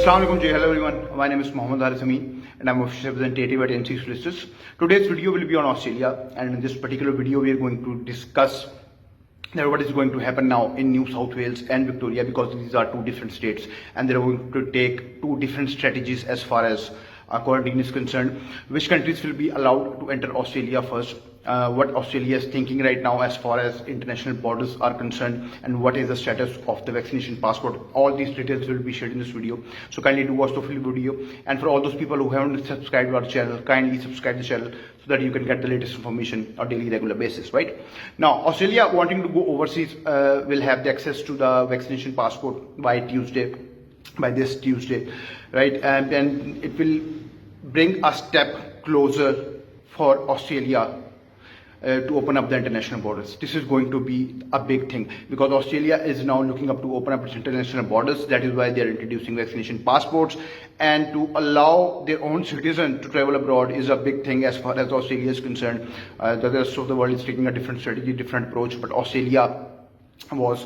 Assalamu alaikum, hello everyone. My name is Mohammed Haris Amin and I'm official representative at NC Threestages. Today's video will be on Australia, and in this particular video we are going to discuss what is going to happen now in New South Wales and Victoria, because these are two different states and they are going to take two different strategies as far as quarantine is concerned. Which countries will be allowed to enter Australia first, what Australia is thinking right now as far as international borders are concerned, and what is the status of the vaccination passport. All these details will be shared in this video, so kindly do watch the full video. And for all those people who haven't subscribed to our channel, kindly subscribe the channel so that you can get the latest information on daily regular basis. Right now, Australia wanting to go overseas will have the access to the vaccination passport by this Tuesday, right? And then it will bring a step closer for Australia to open up the international borders. This is going to be a big thing because Australia is now looking up to open up its international borders. That is why they are introducing vaccination passports, and to allow their own citizens to travel abroad is a big thing as far as Australia is concerned. The rest of the world is taking a different strategy, different approach, but Australia was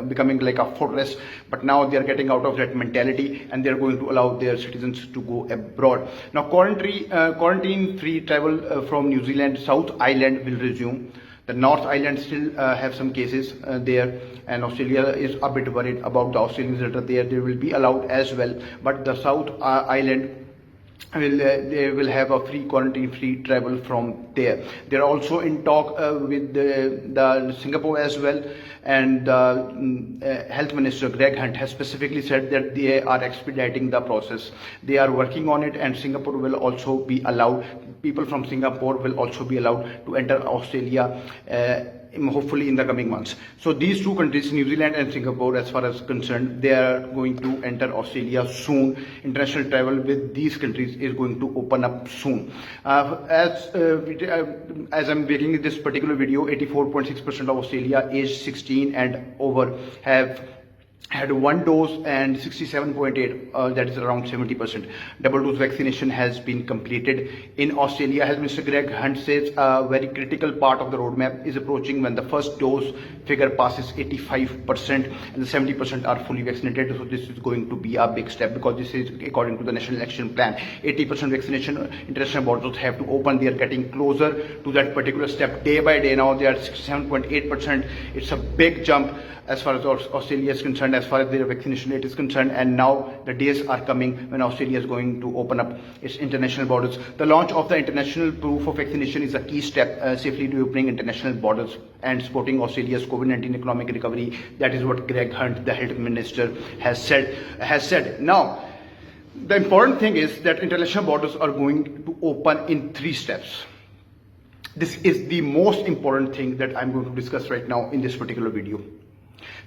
becoming like a fortress, but now they are getting out of that mentality and they are going to allow their citizens to go abroad. Now quarantine free travel from New Zealand South Island will resume. The North Island still have some cases there, and Australia is a bit worried about the Australians that are there. They will be allowed as well, but the South Island they will have a free quarantine free travel from there. They are also in talk with the Singapore as well, and health minister Greg Hunt has specifically said that they are expediting the process. They are working on it, and Singapore will also be allowed. People from Singapore will also be allowed to enter Australia hopefully in the coming months. So these two countries, New Zealand and Singapore, as far as concerned, they are going to enter Australia soon. International travel with these countries is going to open up soon. As I'm making this particular video, 84.6% of Australia aged 16 and over have had one dose, and 67.8, that is around 70%, double dose vaccination has been completed in Australia. As Mr. Greg Hunt says, a very critical part of the roadmap is approaching when the first dose figure passes 85% and the 70% are fully vaccinated. So this is going to be a big step, because this is according to the National Action Plan. 80% vaccination, international borders have to open. They are getting closer to that particular step day by day. Now they are 67.8%. It's a big jump as far as Australia is concerned, as far as their vaccination rate is concerned. And now the days are coming when Australia is going to open up its international borders. The launch of the international proof of vaccination is a key step safely reopening international borders and supporting Australia's COVID-19 economic recovery. That is what Greg Hunt, the health minister, has said. Now, the important thing is that international borders are going to open in 3 steps. This is the most important thing that I'm going to discuss right now in this particular video.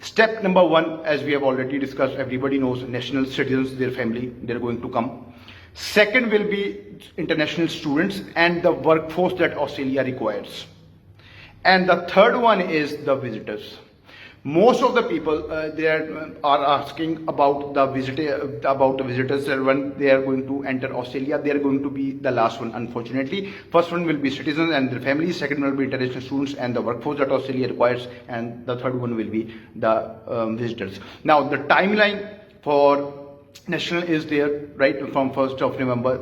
Step number 1, as we have already discussed, everybody knows national citizens, their family, they're going to come. Second will be international students and the workforce that Australia requires. And the third one is the visitors. Most of the people they are asking about the visitors when they are going to enter Australia. They are going to be the last one, unfortunately. First one will be citizens and their families. Second one will be international students and the workforce that Australia requires. And the third one will be the visitors. Now the timeline for national is there, right, from 1st of November.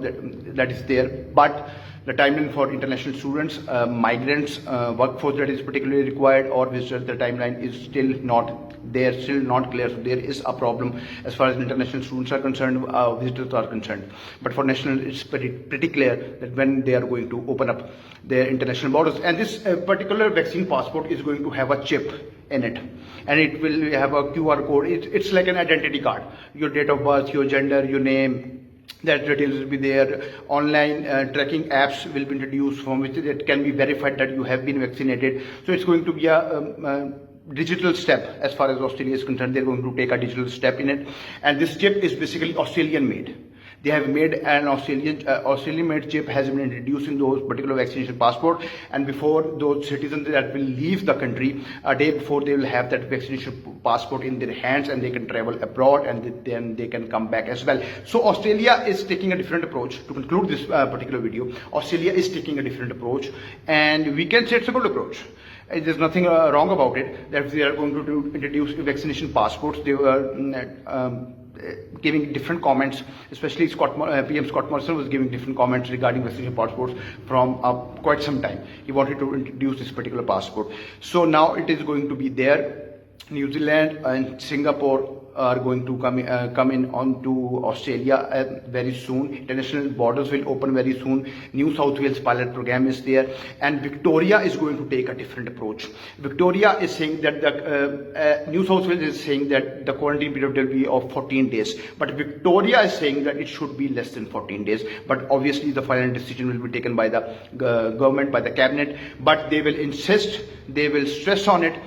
That is there, but the timeline for international students, migrants, workforce that is particularly required, or visitors, the timeline is still not there, still not clear. So there is a problem as far as international students are concerned, visitors are concerned. But for national, it's pretty clear that when they are going to open up their international borders. And this particular vaccine passport is going to have a chip in it, and it will have a QR code. It's like an identity card. Your date of birth, your gender, your name, that details will be there. Online tracking apps will be introduced from which it can be verified that you have been vaccinated. So it's going to be a digital step as far as Australia is concerned. They're going to take a digital step in it, and this chip is basically Australian made. They have made an Australian-made chip has been introduced in those particular vaccination passport, and before those citizens that will leave the country, a day before, they will have that vaccination passport in their hands and they can travel abroad, and then they can come back as well. So Australia is taking a different approach. To conclude this particular video, Australia is taking a different approach, and we can say it's a good approach. There's nothing wrong about it, that they are going to introduce vaccination passports. They were giving different comments, especially PM Scott Morrison was giving different comments regarding vaccination passports from quite some time. He wanted to introduce this particular passport. So now it is going to be there. New Zealand and Singapore are going to come in onto Australia very soon. International borders will open very soon. New South Wales pilot program is there, and Victoria is going to take a different approach. Victoria is saying that New South Wales is saying that the quarantine period will be of 14 days, but Victoria is saying that it should be less than 14 days. But obviously the final decision will be taken by the government, by the cabinet, but they will insist, they will stress on it.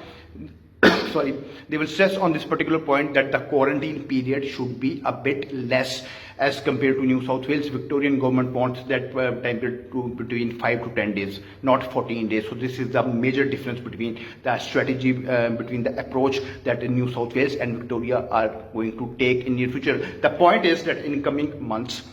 Sorry, they will stress on this particular point that the quarantine period should be a bit less as compared to New South Wales. Victorian government wants that time period to between 5 to 10 days, not 14 days. So this is the major difference between the strategy, between the approach that New South Wales and Victoria are going to take in near future. The point is that in coming months,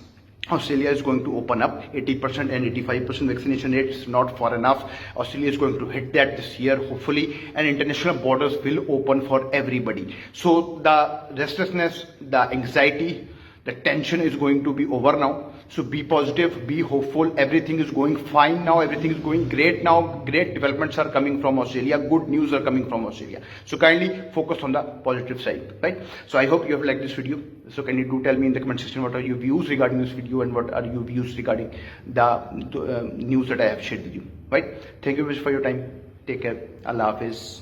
Australia is going to open up 80% and 85% vaccination rate. Is not far enough. Australia is going to hit that this year, hopefully, and international borders will open for everybody. So the restlessness, the anxiety, the tension is going to be over now. So be positive, be hopeful. Everything is going fine now. Everything is going great now. Great developments are coming from Australia. Good news are coming from Australia. So kindly focus on the positive side, right? So I hope you have liked this video. So can you do tell me in the comment section what are your views regarding this video and what are your views regarding the news that I have shared with you, right? Thank you very much for your time. Take care. Allah Hafiz.